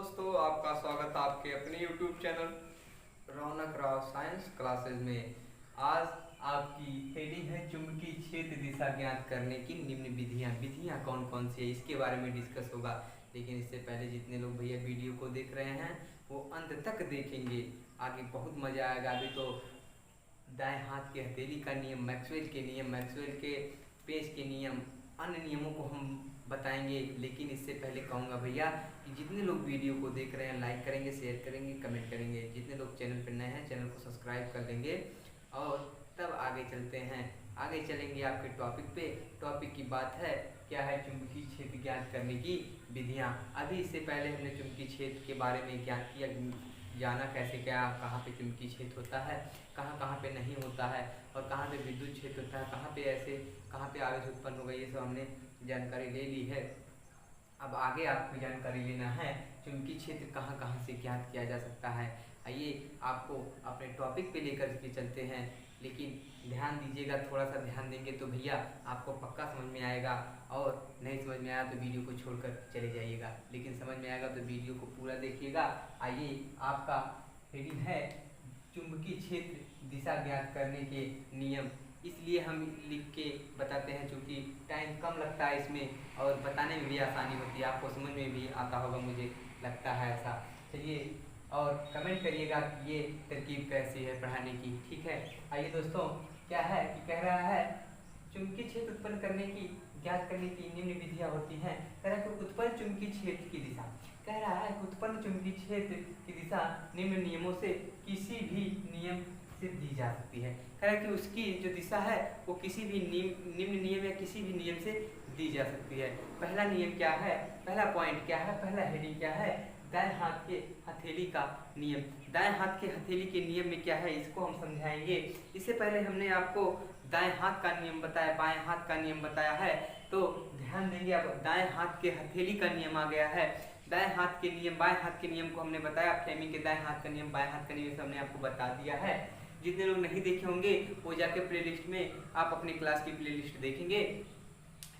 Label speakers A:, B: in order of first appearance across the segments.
A: दोस्तों, आपका स्वागत है आपके अपने YouTube चैनल रौनक राव साइंस क्लासेस में। आज आपकी हेडिंग है चुंबकीय क्षेत्र दिशा ज्ञात करने की निम्न विधियां कौन कौन सी है, इसके बारे में डिस्कस होगा। लेकिन इससे पहले जितने लोग भैया वीडियो को देख रहे हैं वो अंत तक देखेंगे, आगे बहुत मजा आएगा। अभी तो दाएं हाथ के हथेली का नियम, मैक्सवेल के नियम, मैक्सवेल के पेच के नियम, अन्य नियमों को हम बताएंगे। लेकिन इससे पहले कहूँगा भैया कि जितने लोग वीडियो को देख रहे हैं लाइक करेंगे, शेयर करेंगे, कमेंट करेंगे। जितने लोग चैनल पर नए हैं चैनल को सब्सक्राइब कर देंगे और तब आगे चलते हैं। आगे चलेंगे आपके टॉपिक पे। टॉपिक की बात है क्या है, चुंबकीय क्षेत्र ज्ञात करने की विधियाँ। अभी इससे पहले हमने चुंबकीय क्षेत्र के बारे में ज्ञान किया, जाना कैसे क्या कहाँ पे चुंबकीय क्षेत्र होता है, कहाँ कहाँ पे नहीं होता है, और कहाँ पे विद्युत क्षेत्र होता है, कहाँ पे ऐसे कहाँ पे आवेश उत्पन्न होगा, ये सब हमने जानकारी ले ली है। अब आगे आपको जानकारी लेना है चुंबकीय क्षेत्र कहाँ कहाँ से ज्ञात किया जा सकता है। आइए आपको अपने टॉपिक पे लेकर के चलते हैं, लेकिन ध्यान दीजिएगा, थोड़ा सा ध्यान देंगे तो भैया आपको पक्का समझ में आएगा, और नहीं समझ में आया तो वीडियो को छोड़कर चले जाइएगा। लेकिन समझ में आएगा तो वीडियो को पूरा देखिएगा। आइए, आपका हेडिंग है चुंबकीय क्षेत्र दिशा ज्ञात करने के नियम। इसलिए हम लिख के बताते हैं क्योंकि टाइम कम लगता है इसमें और बताने में भी आसानी होती है, आपको समझ में भी आता होगा, मुझे लगता है ऐसा। चलिए, और कमेंट करिएगा कि ये तरकीब कैसी है पढ़ाने की, ठीक है। आइए दोस्तों, क्या है कि कह रहा है चुंबकीय क्षेत्र उत्पन्न करने की ज्ञात करने की निम्न विधियां होती हैं। कह रहा है कि उत्पन्न चुंबकीय क्षेत्र की दिशा, कह रहा है कि उत्पन्न चुंबकीय क्षेत्र की दिशा निम्न नियमों से किसी भी नियम से दी जा सकती है। कह रहा है कि उसकी जो दिशा है वो किसी भी निम्न नियम या किसी भी नियम से दी जा सकती है। पहला नियम क्या है, पहला पॉइंट क्या है, पहला हेडिंग क्या है, दाएं हाथ के हथेली का नियम। दाएं हाथ के हथेली के नियम में क्या है इसको हम समझाएंगे। इससे पहले हमने आपको दाएं हाथ का नियम बताया, बाएं हाथ का नियम बताया है, तो ध्यान देंगे। अब दाएं हाथ के हथेली का नियम आ गया है। दाएं हाथ के नियम, बाएं हाथ के नियम को हमने बताया, फ्लेमिंग के दाएं हाथ का नियम, बाएं हाथ का नियम हमने आपको बता दिया है। जितने लोग नहीं देखे होंगे वो जाके प्लेलिस्ट में आप अपनी क्लास की प्लेलिस्ट देखेंगे।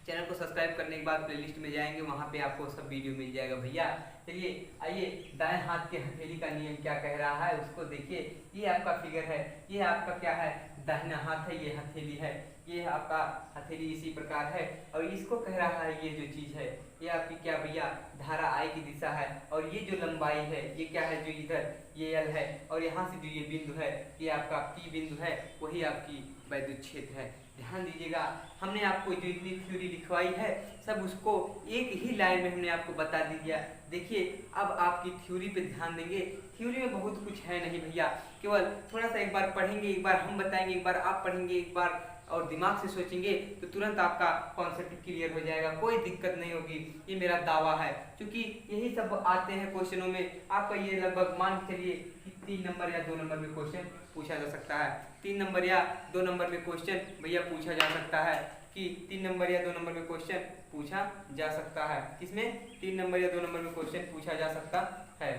A: चैनल को सब्सक्राइब करने के बाद प्लेलिस्ट में जाएंगे, वहाँ पे आपको सब वीडियो मिल जाएगा भैया। चलिए आइए, दाएं हाथ के हथेली का नियम क्या कह रहा है उसको देखिए। ये आपका फिगर है, ये आपका क्या है, दाहिना हाथ है, ये हथेली है, ये आपका हथेली इसी प्रकार है। और इसको कह रहा है ये जो चीज है ये आपकी क्या भैया, धारा आई की दिशा है। और ये जो लंबाई है ये क्या है, जो इधर ये एल है, और यहाँ से जो ये बिंदु है ये आपका पी बिंदु है, वही आपकी वैद्युत क्षेत्र है। ध्यान दीजिएगा, हमने आपको जो इतनी थ्योरी लिखवाई है सब उसको एक ही लाइन में हमने आपको बता दिया। देखिए, अब आपकी थ्योरी पे ध्यान देंगे। थ्योरी में बहुत कुछ है नहीं भैया, केवल थोड़ा सा एक बार पढ़ेंगे, एक बार हम बताएंगे, एक बार आप पढ़ेंगे, एक बार और दिमाग से सोचेंगे तो तुरंत आपका कॉन्सेप्ट क्लियर हो जाएगा, कोई दिक्कत नहीं होगी, ये मेरा दावा है। क्योंकि यही सब आते हैं क्वेश्चनों में। आपका ये लगभग मान के चलिए कि 3 नंबर या 2 नंबर में क्वेश्चन पूछा जा सकता है। 3 नंबर या 2 नंबर में क्वेश्चन भैया पूछा जा सकता है, कि 3 नंबर या 2 नंबर में क्वेश्चन पूछा जा सकता है। किसमें, 3 नंबर या 2 नंबर में क्वेश्चन पूछा जा सकता है।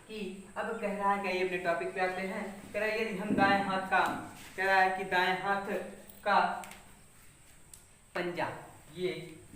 A: कि अब कह रहा है कि ये अपने टॉपिक पे आते हैं। कह रहा है यदि हम दाएं हाथ का, कह रहा है कि दाएं हाथ का पंजा, ये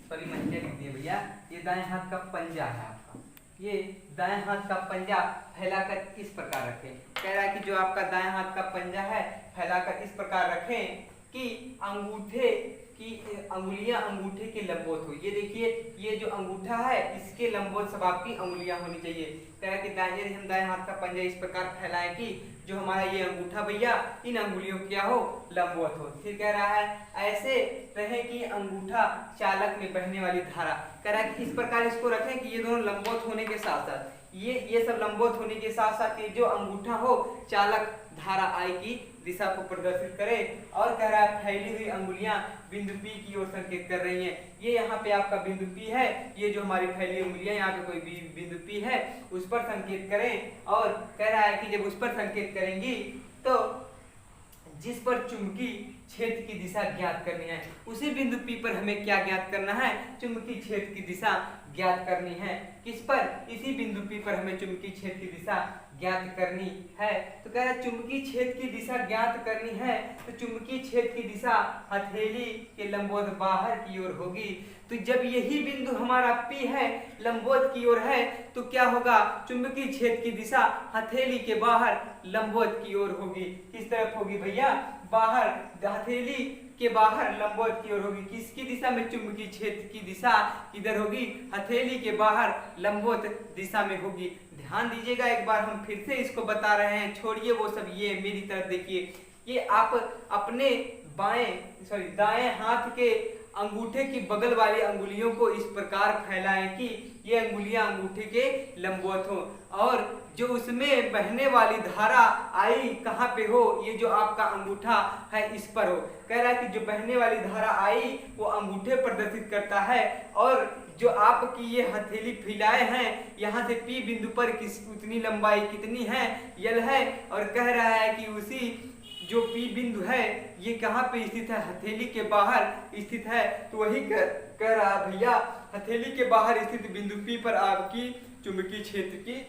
A: सॉरी मंजा लिख दिए भैया, ये दाएं हाथ का पंजा है आपका। ये दाएं हाथ का पंजा फैलाकर इस प्रकार रखें। कह रहा है कि जो आपका दाएं हाथ का पंजा है फैलाकर इस प्रकार रखें कि अंगूठे की अंगुलियां अंगूठे के लंबवत हो। ये देखिए, ये जो अंगूठा है इसके लंबवत सब आपकी अंगुलियां होनी चाहिए। कह रहा है कि यदि हम दाएं हाथ का पंजा इस प्रकार फैलाएं कि जो हमारा ये अंगूठा भैया इन अंगुलियों क्या हो, लंबवत हो। फिर कह रहा है ऐसे रहे कि अंगूठा चालक में बहने वाली धारा। कह रहा है कि इस प्रकार इसको रखें कि ये दोनों लंबवत होने के साथ साथ ये सब लंबवत होने के साथ साथ ये जो अंगूठा हो चालक धारा आई की दिशा को प्रदर्शित करे। और कह रहा है फैली हुई अंगुलियां बिंदु P की ओर संकेत कर रही हैं। ये यहाँ पे आपका बिंदु P है, ये जो हमारी फैली अंगुलियां यहाँ पे कोई बिंदु P है उस पर संकेत करें। और कह रहा है कि जब उस पर संकेत करेंगी तो जिस पर चुंबकीय क्षेत्र की दिशा ज्ञात करनी है। उसी बिंदु P पर हमें क्या ज्ञात करना है, चुंबकीय क्षेत्र की दिशा ज्ञात करनी है। किस पर, इसी बिंदु P पर हमें चुंबकीय क्षेत्र की दिशा ज्ञात करनी है। तो कह रहा है चुंबकीय क्षेत्र की दिशा ज्ञात करनी है, तो चुंबकीय क्षेत्र की दिशा हथेली के लंबवत बाहर की ओर होगी। तो जब यही बिंदु हमारा P है, लंबवत की ओर है, तो क्या होगा, चुंबकीय क्षेत्र की दिशा हथेली के बाहर लंबवत की ओर होगी। किस तरफ होगी भैया, बाहर, हथेली के बाहर लंबवत की ओर होगी। किसकी दिशा में, चुंबकीय क्षेत्र की दिशा किधर होगी, हथेली के बाहर लंबवत दिशा में होगी। ध्यान दीजिएगा, एक बार हम फिर से इसको बता रहे हैं, छोड़िए वो सब, ये मेरी तरफ देखिए। ये आप अपने दाएं हाथ के अंगूठे की बगल वाली अंगुलियों को इस प्रकार फैलाएं कि ये अंगुलियां अंगूठे के लंबवत हो, और जो उसमें बहने वाली धारा आई कहाँ पे हो, ये जो आपका अंगूठा है इस पर हो। कह रहा है कि जो बहने वाली धारा आई वो अंगूठे प्रदर्शित करता है, और जो आपकी ये हथेली फैलाए हैं, यहाँ से P बिंदु पर उतनी लंबाई कितनी है, यल है। और कह रहा है कि उसी जो P बिंदु है ये कहाँ पे स्थित है, हथेली के बाहर स्थित है। तो वही कह रहा भैया, हथेली के बाहर स्थित बिंदु P पर आपकी चुंबकीय क्षेत्र की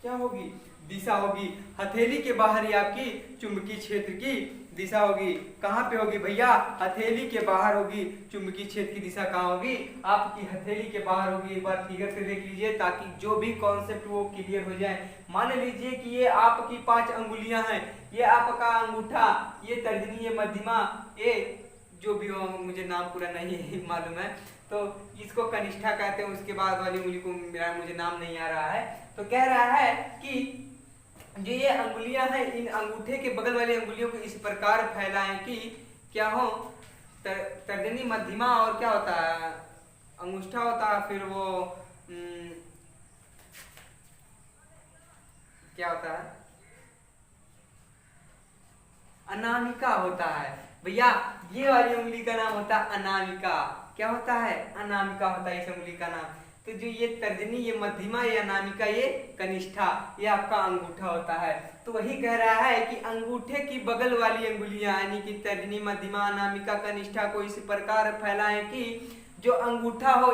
A: क्या होगी, दिशा होगी। हथेली के बाहर ही आपकी चुंबकीय क्षेत्र की दिशा होगी। कहाँ पे होगी भैया, हथेली के बाहर होगी। चुंबकीय क्षेत्र की दिशा कहाँ होगी, आपकी हथेली के बाहर होगी। एक बार फिगर से देख लीजिए ताकि जो भी कॉन्सेप्ट वो क्लियर हो जाए। मान लीजिए कि ये आपकी 5 अंगुलियां हैं, ये आपका अंगूठा, ये तर्जनी, ये मध्यमा, ये जो भी हो, मुझे नाम पूरा नहीं मालूम है, तो इसको कनिष्ठा कहते हैं। उसके बाद वाली उंगली को मुझे नाम नहीं आ रहा है। तो कह रहा है कि जो ये अंगुलियां हैं, इन अंगूठे के बगल वाली अंगुलियों को इस प्रकार फैलाएं कि क्या हो, तर्जनी, मध्यमा, और क्या होता है, अंगूठा होता है, फिर वो क्या होता है, अनामिका होता है भैया। ये वाली उंगली का नाम होता है अनामिका। क्या होता है, अनामिका होता है इस उंगली का नाम। तो जो ये तर्जनी, ये मध्यमा, ये अनामिका, ये कनिष्ठा, ये आपका अंगूठा होता है। तो वही कह रहा है कि अंगूठे की बगल वाली अंगुलियां यानी कि तर्जनी, मध्यमा, अनामिका, कनिष्ठा को इस प्रकार फैलाएं कि जो अंगूठा हो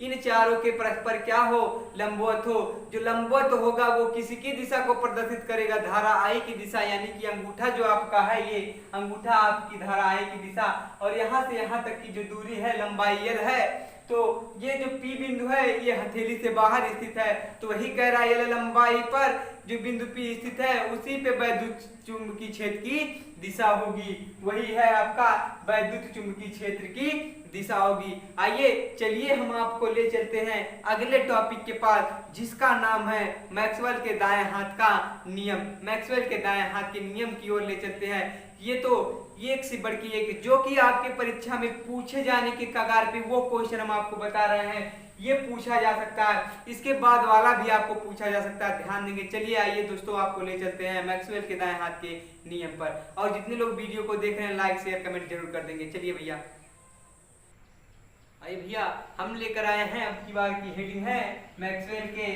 A: इन चारों के परस्पर क्या हो, लंबवत हो। जो लंबवत होगा वो किसी की दिशा को प्रदर्शित करेगा, धारा आई की दिशा, यानी कि अंगूठा जो आपका है, ये अंगूठा आपकी धारा आई की दिशा, और यहाँ से यहाँ तक की जो दूरी है, लंबाई यल है। तो ये जो P बिंदु है ये हथेली से बाहर स्थित है। तो वही कह रहा है यल लंबाई पर जो बिंदु P स्थित है उसी पे वैद्युत चुंबकीय क्षेत्र की दिशा होगी। वही है आपका वैद्युत चुंबकीय क्षेत्र की दिशा होगी। आइए चलिए हम आपको ले चलते हैं अगले टॉपिक के पास, जिसका नाम है मैक्सवेल के दाएं हाथ का नियम। मैक्सवेल के दाएं हाथ के नियम की ओर ले चलते हैं। ये तो एक से बढ़ के एक, जो कि आपके परीक्षा में पूछे जाने के कगार पे वो क्वेश्चन हम आपको बता रहे हैं, ये पूछा जा सकता है। इसके बाद वाला भी आपको पूछा जा सकता है, ध्यान देंगे। चलिए आइए दोस्तों आपको ले चलते हैं मैक्सवेल के दाएं हाथ के नियम पर। और जितने लोग वीडियो को देख रहे हैं लाइक शेयर कमेंट जरूर कर देंगे। चलिए भैया, आइए भैया हम लेकर आए हैं, अब की बार की हेडिंग है मैक्सवेल के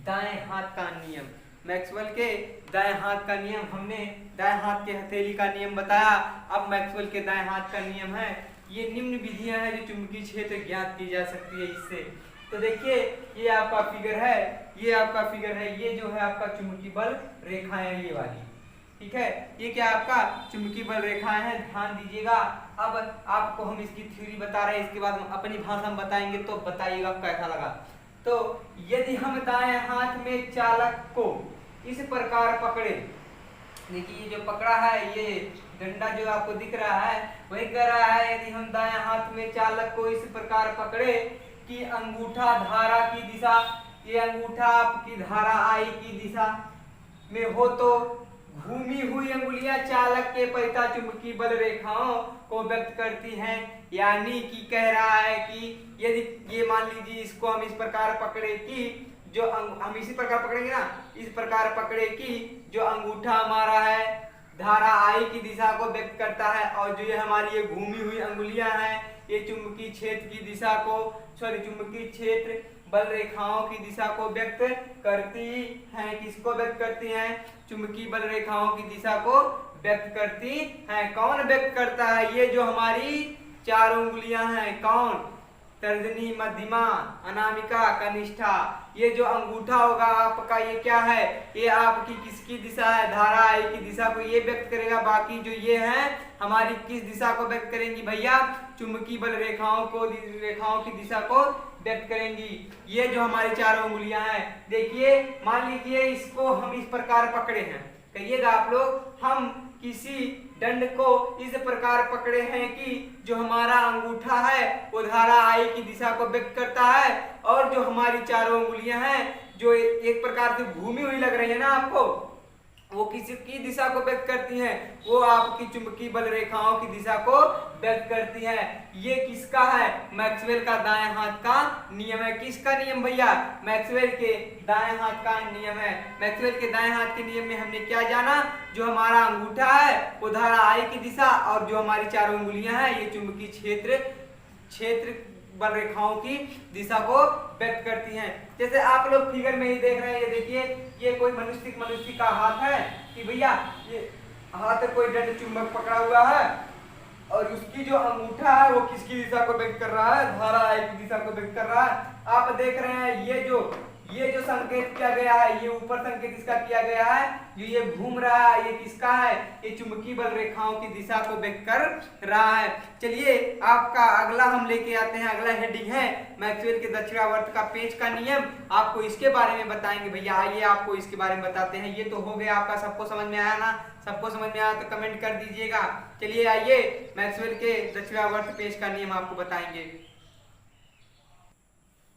A: दाएं हाथ का नियम। मैक्सवेल के दाएं हाथ का नियम, हमने दाएं हाथ के हथेली का नियम बताया। अब मैक्सवेल के दाएं हाथ का नियम है, ये निम्न विधियां हैं जो चुंबकीय क्षेत्र ज्ञात की जा सकती है इससे। तो देखिए ये आपका फिगर है, ये आपका फिगर है, ये जो है आपका चुंबकीय बल रेखाएं ये वाली, ठीक है। ये क्या आपका चुंबकीय बल रेखाएं हैं, ध्यान दीजिएगा। अब आपको हम इसकी थ्योरी बता रहे हैं, इसके बाद हम अपनी भाषा में बताएंगे, तो बताइएगा कैसा लगा। तो यदि हम दाएं हाथ में चालक को इस प्रकार पकड़े, देखिए ये जो पकड़ा है, ये डंडा जो आपको दिख रहा है वही कह रहा है, यदि हम दाएं हाथ में चालक को इस प्रकार पकड़े कि अंगूठा धारा की दिशा, ये अंगूठा आपकी धारा आई की दिशा में हो, तो घूमी हुई अंगुलियां चालक के परिता चुंबकीय बल रेखाओं को व्यक्त करती हैं। यानी कि कह रहा है कि यदि ये मान लीजिए इसको हम इस प्रकार पकड़े कि जो हम इसी प्रकार पकड़ेंगे ना, इस प्रकार पकड़े कि जो अंगूठा हमारा है धारा आई की दिशा को व्यक्त करता है, और जो ये हमारी ये घूमी हुई अंगुलियां हैं ये चुंबकीय क्षेत्र की दिशा को, सॉरी चुंबकीय क्षेत्र बल रेखाओं की दिशा को व्यक्त करती हैं। किसको व्यक्त करती हैं? चुंबकीय बल रेखाओं की दिशा को व्यक्त करती हैं। कौन व्यक्त करता है? ये जो हमारी चार उंगलियां हैं। कौन? तर्जनी, मध्यमा, अनामिका, कनिष्ठा। ये जो अंगूठा होगा आपका, ये क्या है? ये आपकी किसकी दिशा है? धारा आई की दिशा को ये व्यक्त करेगा। बाकी जो ये है हमारी किस दिशा को व्यक्त करेंगी भैया? चुंबकीय बल रेखाओं की दिशा को व्यक्त करेंगी। ये जो हमारी चारों उंगलियां हैं, देखिए मान लीजिए इसको हम इस प्रकार पकड़े हैं, कहिएगा आप लोग, हम किसी दंड को इस प्रकार पकड़े हैं कि जो हमारा अंगूठा है वो धारा आई की दिशा को व्यक्त करता है, और जो हमारी चारों उंगलियां हैं जो एक प्रकार से घूमी हुई लग रही है ना आपको, वो किसी की दिशा को व्यक्त करती हैं? वो आपकी चुंबकीय बल रेखाओं की दिशा को व्यक्त करती हैं। ये किसका है? मैक्सवेल का दाएं हाथ का नियम है। किसका नियम भैया? मैक्सवेल के दाएं हाथ का नियम है। मैक्सवेल के दाएं हाथ के नियम में हमने क्या जाना? जो हमारा अंगूठा है वो धारा आई की दिशा, और जो हमारी चारों उंगलियां हैं ये चुंबकीय क्षेत्र बल रेखाओं की दिशा को व्यक्त करती हैं। जैसे आप लोग फिगर में ही देख रहे हैं, ये देखिए, ये कोई मनुष्य का हाथ है कि भैया ये हाथ कोई दंड चुंबक पकड़ा हुआ है, और उसकी जो अंगूठा है वो किसकी दिशा को व्यक्त कर रहा है? धारा आई की दिशा को व्यक्त कर रहा है। आप देख रहे हैं ये जो संकेत किया गया है, ये ऊपर संकेत इसका किया गया है, जो ये घूम रहा है, ये किसका है? ये चुंबकीय बल रेखाओं की दिशा को व्यक्त कर रहा है। चलिए आपका अगला हम लेके आते हैं। अगला हेडिंग है मैक्सवेल के दक्षिणावर्त का पेंच का नियम। आपको इसके बारे में बताएंगे भैया। आइए आपको इसके बारे में बताते हैं। ये तो हो गया आपका, सबको समझ में आया ना? सबको समझ में आया तो कमेंट कर दीजिएगा। चलिए आइए मैक्सवेल के दक्षिणावर्त पेंच का नियम आपको बताएंगे।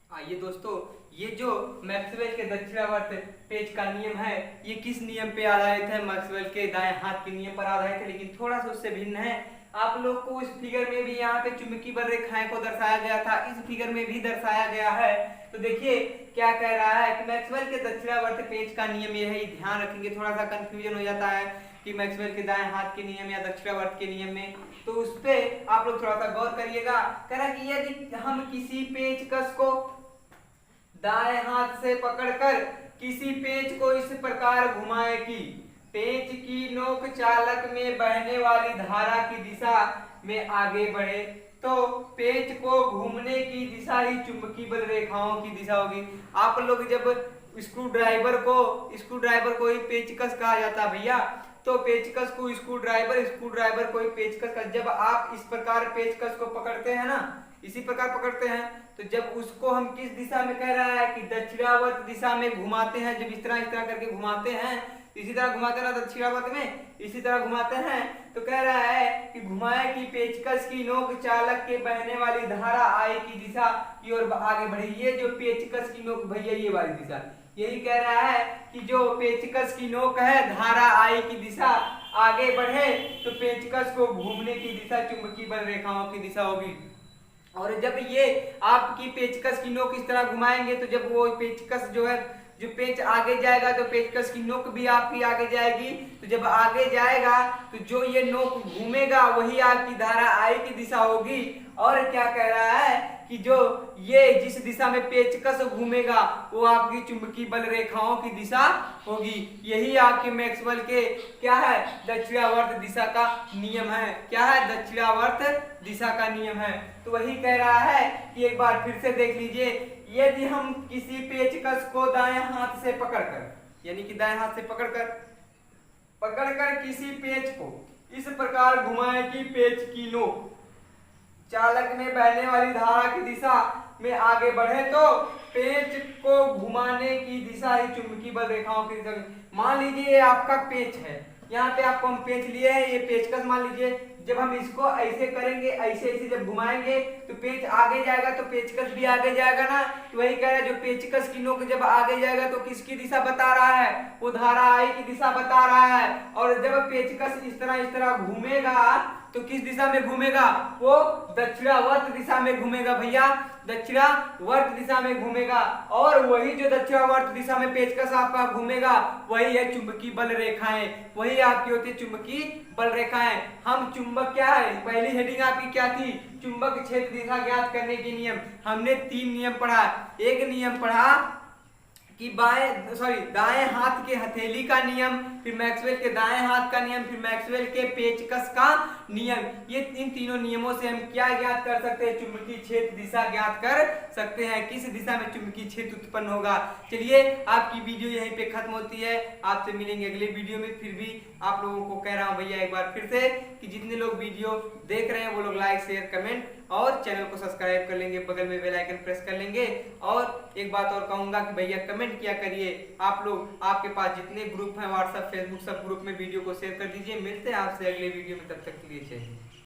A: आइए दोस्तों, ये जो मैक्सवेल के दक्षिणावर्त पेंच का नियम है, ये किस नियम पे आधारित है? मैक्सवेल के दाएं हाथ के नियम पर आधारित है, लेकिन थोड़ा सा उससे भिन्न है। आप लोग को इस फिगर में भी यहाँ पे चुंबकीय बल रेखाएं को दर्शाया गया था, इस फिगर में भी दर्शाया गया है। तो देखिए क्या कह रहा है कि मैक्सवेल के दक्षिणावर्त पेंच का नियम ये है। ध्यान रखेंगे, थोड़ा सा कंफ्यूजन हो जाता है कि मैक्सवेल के दाएं हाथ के नियम या दक्षिणावर्त के नियम में, तो उस पे आप लोग थोड़ा सा गौर करिएगा। कह रहा है कि यदि हम किसी पेचकस को दाएं हाथ से पकड़कर किसी पेंच को इस प्रकार घुमाए कि पेंच की नोक चालक में बहने वाली धारा की दिशा में आगे बढ़े, तो पेंच को घूमने की दिशा ही चुंबकीय बल रेखाओं की दिशा होगी। आप लोग जब स्क्रू ड्राइवर को ही पेचकस कहा जाता है भैया, तो पेचकस को स्क्रू ड्राइवर को ही पेचकस का, जब आप इस प्रकार पेचकस को पकड़ते हैं ना, इसी प्रकार पकड़ते हैं, तो जब उसको हम किस दिशा में, कह रहा है कि दक्षिणावर्त दिशा में घुमाते हैं, जब इस तरह करके घुमाते हैं, इसी तरह घुमाते हैं ना दक्षिणावर्त में, इसी तरह घुमाते हैं, तो कह रहा है कि घुमाए कि पेचकस की नोक चालक के बहने वाली धारा आई की दिशा की ओर आगे बढ़े। ये जो पेचकस की नोक भैया, ये वाली दिशा, यही कह रहा है कि जो पेचकस की नोक है, धारा आई की दिशा आगे बढ़े, तो पेचकस को घूमने की दिशा चुंबकीय बल रेखाओं की दिशा होगी। और जब ये आपकी पेचकस की नोक इस तरह घुमाएंगे, तो जब वो पेचकस जो है, जो पेंच आगे जाएगा तो पेचकस की नोक भी आपकी आगे जाएगी। तो जब आगे जाएगा तो जो ये नोक घूमेगा वही आपकी धारा आई की दिशा होगी। और क्या कह रहा है कि जो ये जिस दिशा में पेचकस घूमेगा वो आपकी चुंबकीय बल रेखाओं की दिशा होगी। यही आपके मैक्सवेल के क्या है? दक्षिणावर्त दिशा का नियम है। क्या है? दक्षिणावर्त दिशा का नियम है। तो वही कह रहा है कि एक बार फिर से देख लीजिए, यदि हम किसी पेचकस को दाएं हाथ से पकड़कर, यानी कि दाएं हाथ से पकड़कर किसी पेच को इस प्रकार घुमाए कि पेच की नोक चालक में बहने वाली धारा की दिशा में आगे बढ़े, तो पेच को घुमाने की दिशा ही चुंबकीय बल रेखाओं की दिशा। मान लीजिए ये आपका पेच है, यहाँ पे आपको हम पेच लिए हैं, ये पेचकस मान लीजिए, जब हम इसको ऐसे करेंगे, ऐसे जब घुमाएंगे तो पेच आगे जाएगा, तो पेचकस भी आगे जाएगा ना। तो वही कह रहा है, जो पेचकस की नोक जब आगे जाएगा तो किसकी दिशा बता रहा है? वो धारा आई की दिशा बता रहा है। और जब पेचकस इस तरह घूमेगा तो किस दिशा में घूमेगा, वो दक्षिणावर्त दिशा में घूमेगा भैया, दक्षिणावर्त दिशा में घूमेगा। और वही जो दक्षिणावर्त दिशा में पेचकस आपका घूमेगा वही है चुंबकीय बल रेखाएं, वही आपकी होती है चुंबकीय बल रेखाएं। हम चुंबक क्या है, पहली हेडिंग आपकी क्या थी, चुंबक क्षेत्र दिशा ज्ञात करने के नियम। हमने 3 नियम पढ़ा। एक नियम पढ़ा कि दाएं हाथ के हथेली का नियम, फिर मैक्सवेल के दाएं हाथ का नियम, फिर मैक्सवेल के पेचकस का नियम। ये इन तीनों नियमों से हम क्या ज्ञात कर सकते हैं, चुंबकीय क्षेत्र दिशा ज्ञात कर सकते हैं, किस दिशा में चुंबकीय क्षेत्र उत्पन्न होगा। चलिए आपकी वीडियो यहीं पे खत्म होती है, आपसे मिलेंगे अगले वीडियो में। फिर भी आप लोगों को कह रहा हूं भैया एक बार फिर से कि जितने लोग वीडियो देख रहे हैं वो लोग लाइक शेयर कमेंट और चैनल को सब्सक्राइब कर लेंगे, बगल में बेल आइकन प्रेस कर लेंगे। और एक बात और कहूंगा कि भैया कमेंट किया करिए आप लोग, आपके पास जितने ग्रुप हैं व्हाट्सएप फेसबुक सब ग्रुप में वीडियो को शेयर कर दीजिए। मिलते हैं आपसे अगले वीडियो में, तब तक के लिए जय हिंद।